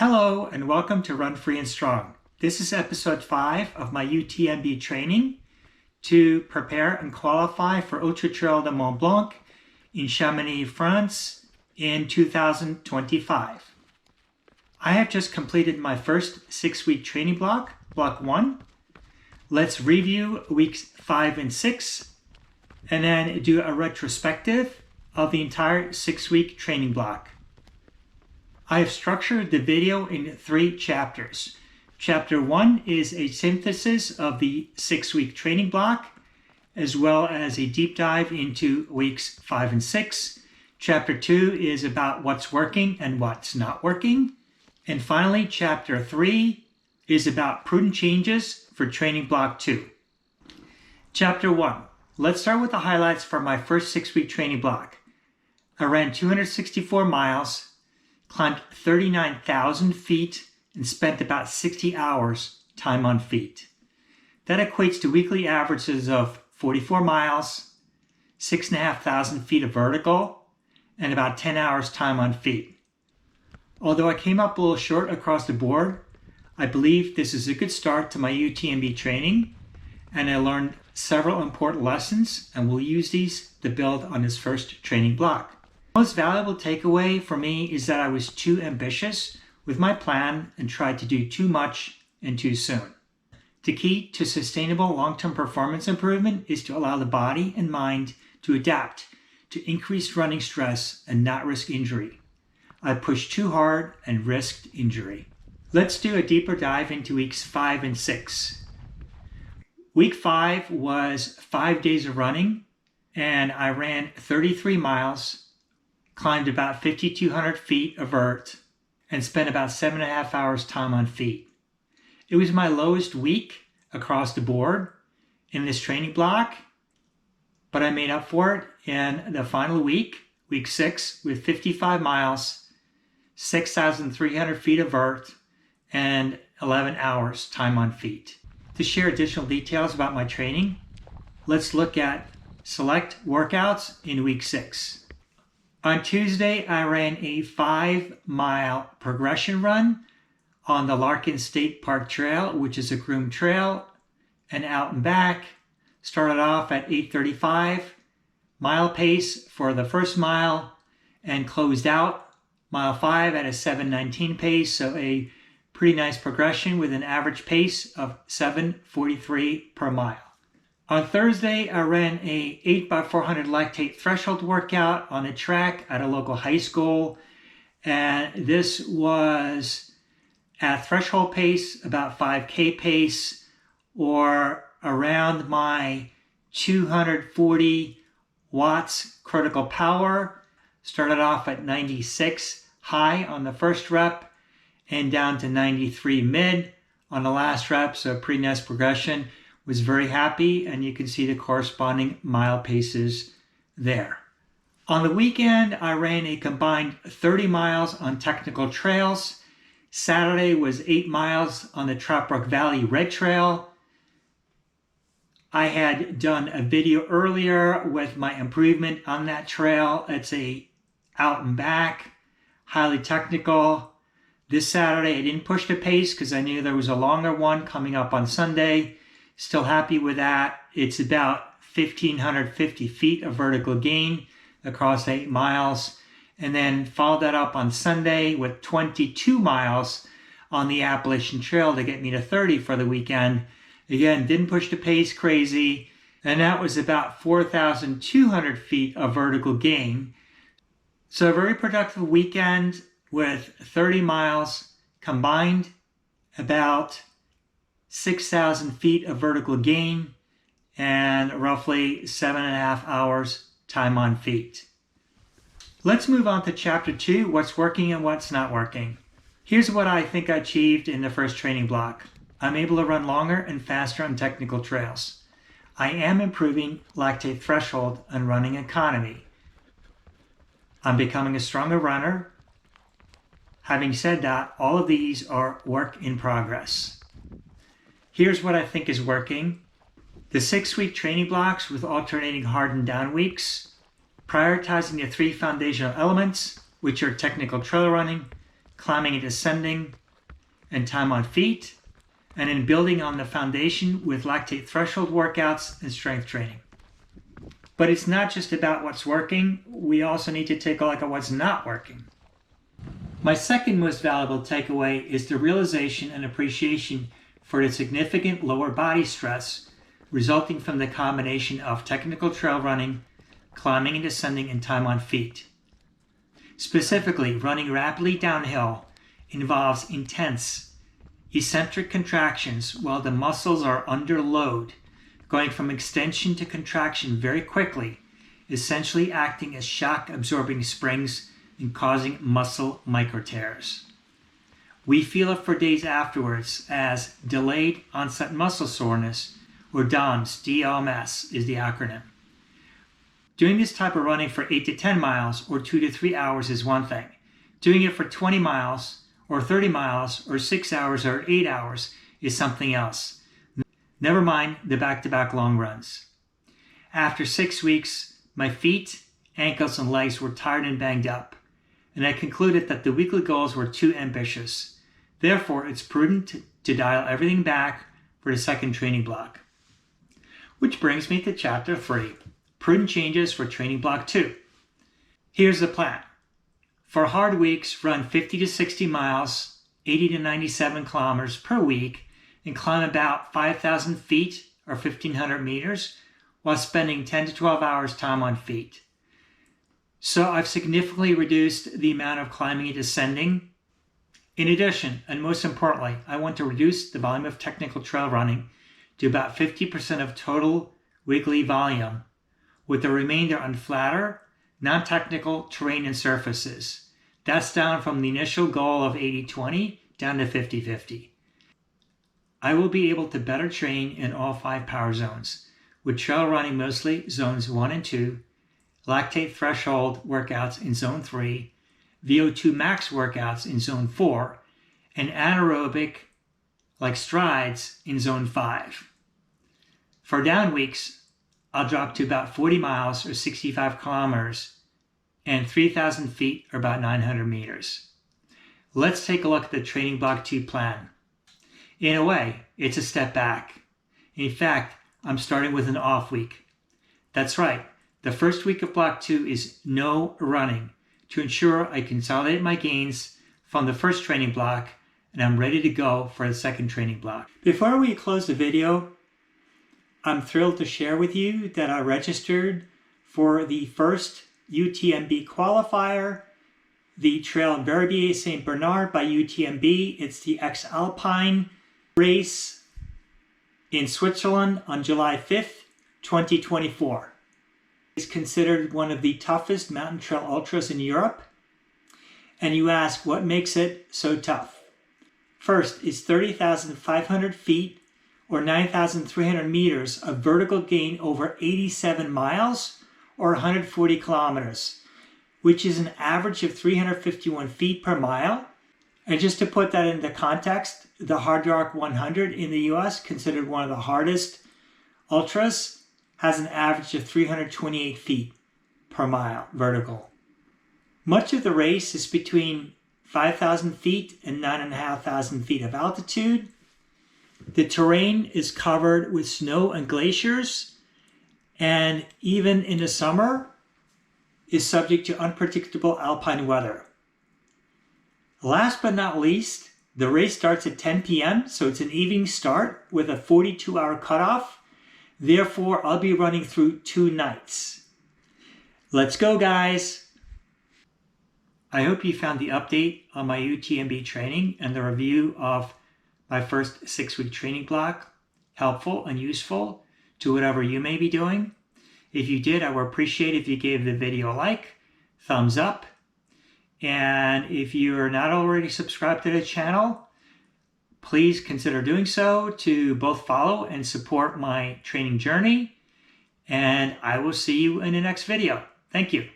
Hello and welcome to Run Free and Strong. This is episode 5 of my UTMB training to prepare and qualify for Ultra Trail de Mont Blanc in Chamonix, France in 2025. I have just completed my first 6-week training block 1. Let's review weeks 5 and 6 and then do a retrospective of the entire 6-week training block. I have structured the video in 3 chapters. Chapter 1 is a synthesis of the 6-week training block, as well as a deep dive into weeks 5 and 6. Chapter 2 is about what's working and what's not working. And finally, Chapter 3 is about prudent changes for training block 2. Chapter 1. Let's start with the highlights for my first 6-week training block. I ran 264 miles, climbed 39,000 feet, and spent about 60 hours time on feet. That equates to weekly averages of 44 miles, 6,500 feet of vertical, and about 10 hours time on feet. Although I came up a little short across the board, I believe this is a good start to my UTMB training, and I learned several important lessons, and will use these to build on this first training block. The most valuable takeaway for me is that I was too ambitious with my plan and tried to do too much and too soon. The key to sustainable long-term performance improvement is to allow the body and mind to adapt to increased running stress and not risk injury. I pushed too hard and risked injury. Let's do a deeper dive into weeks 5 and 6. Week 5 was 5 days of running, and I ran 33 miles, climbed about 5,200 feet of vert, and spent about 7.5 hours time on feet. It was my lowest week across the board in this training block, but I made up for it in the final week, week 6, with 55 miles, 6,300 feet of vert, and 11 hours time on feet. To share additional details about my training, let's look at select workouts in week 6. On Tuesday, I ran a 5-mile progression run on the Larkin State Park Trail, which is a groomed trail, and out and back. Started off at 8:35 mile pace for the first mile and closed out mile 5 at a 7:19 pace, so a pretty nice progression with an average pace of 7:43 per mile. On Thursday, I ran a 8x400 lactate threshold workout on a track at a local high school. And this was at threshold pace, about 5K pace, or around my 240 watts critical power. Started off at 96 high on the first rep and down to 93 mid on the last rep. So a pretty nice progression. Was very happy, and you can see the corresponding mile paces there. On the weekend, I ran a combined 30 miles on technical trails. Saturday was 8 miles on the Troutbrook Valley Red Trail. I had done a video earlier with my improvement on that trail. It's a out and back, highly technical. This Saturday, I didn't push the pace because I knew there was a longer one coming up on Sunday. Still happy with that. It's about 1,550 feet of vertical gain across 8 miles. And then followed that up on Sunday with 22 miles on the Appalachian Trail to get me to 30 for the weekend. Again, didn't push the pace crazy. And that was about 4,200 feet of vertical gain. So a very productive weekend with 30 miles combined, about 6,000 feet of vertical gain, and roughly 7.5 hours time on feet. Let's move on to chapter 2, what's working and what's not working. Here's what I think I achieved in the first training block. I'm able to run longer and faster on technical trails. I am improving lactate threshold and running economy. I'm becoming a stronger runner. Having said that, all of these are work in progress. Here's what I think is working. The 6-week training blocks with alternating hard and down weeks, prioritizing the 3 foundational elements, which are technical trail running, climbing and descending, and time on feet, and then building on the foundation with lactate threshold workouts and strength training. But it's not just about what's working, we also need to take a look at what's not working. My second most valuable takeaway is the realization and appreciation for the significant lower body stress resulting from the combination of technical trail running, climbing and descending, and time on feet. Specifically, running rapidly downhill involves intense, eccentric contractions while the muscles are under load, going from extension to contraction very quickly, essentially acting as shock-absorbing springs and causing muscle micro-tears. We feel it for days afterwards as delayed onset muscle soreness, or DOMS, DOMS is the acronym. Doing this type of running for 8 to 10 miles or 2 to 3 hours is one thing. Doing it for 20 miles or 30 miles or 6 hours or 8 hours is something else. Never mind the back-to-back long runs. After 6 weeks, my feet, ankles, and legs were tired and banged up, and I concluded that the weekly goals were too ambitious. Therefore, it's prudent to dial everything back for the second training block. Which brings me to Chapter 3, Prudent Changes for Training Block 2. Here's the plan. For hard weeks, run 50 to 60 miles, 80 to 97 kilometers per week, and climb about 5,000 feet or 1,500 meters while spending 10 to 12 hours time on feet. So I've significantly reduced the amount of climbing and descending. In addition, and most importantly, I want to reduce the volume of technical trail running to about 50% of total weekly volume, with the remainder on flatter, non-technical terrain and surfaces. That's down from the initial goal of 80-20 down to 50-50. I will be able to better train in all 5 power zones, with trail running mostly zones 1 and 2, lactate threshold workouts in zone 3, VO2 max workouts in zone 4, and anaerobic, like strides, in zone 5. For down weeks, I'll drop to about 40 miles or 65 kilometers and 3,000 feet or about 900 meters. Let's take a look at the Training Block 2 plan. In a way, it's a step back. In fact, I'm starting with an off week. That's right, the first week of Block 2 is no running to ensure I consolidate my gains from the first training block and I'm ready to go for the second training block. Before we close the video, I'm thrilled to share with you that I registered for the first UTMB qualifier, the trail Verbier St-Bernard by UTMB. It's the X-Alpine race in Switzerland on July 5th, 2024. It's considered one of the toughest mountain trail ultras in Europe. And you ask, what makes it so tough? First, it's 30,500 feet or 9,300 meters of vertical gain over 87 miles or 140 kilometers, which is an average of 351 feet per mile. And just to put that into context, the Hard Rock 100 in the US, considered one of the hardest ultras, has an average of 328 feet per mile vertical. Much of the race is between 5,000 feet and 9,500 feet of altitude. The terrain is covered with snow and glaciers, and even in the summer is subject to unpredictable alpine weather. Last but not least, the race starts at 10 p.m., so it's an evening start with a 42-hour cutoff. Therefore, I'll be running through 2 nights. Let's go, guys! I hope you found the update on my UTMB training and the review of my first 6-week training block helpful and useful to whatever you may be doing. If you did, I would appreciate if you gave the video a like, thumbs up, and if you are not already subscribed to the channel, please consider doing so to both follow and support my training journey, and I will see you in the next video. Thank you.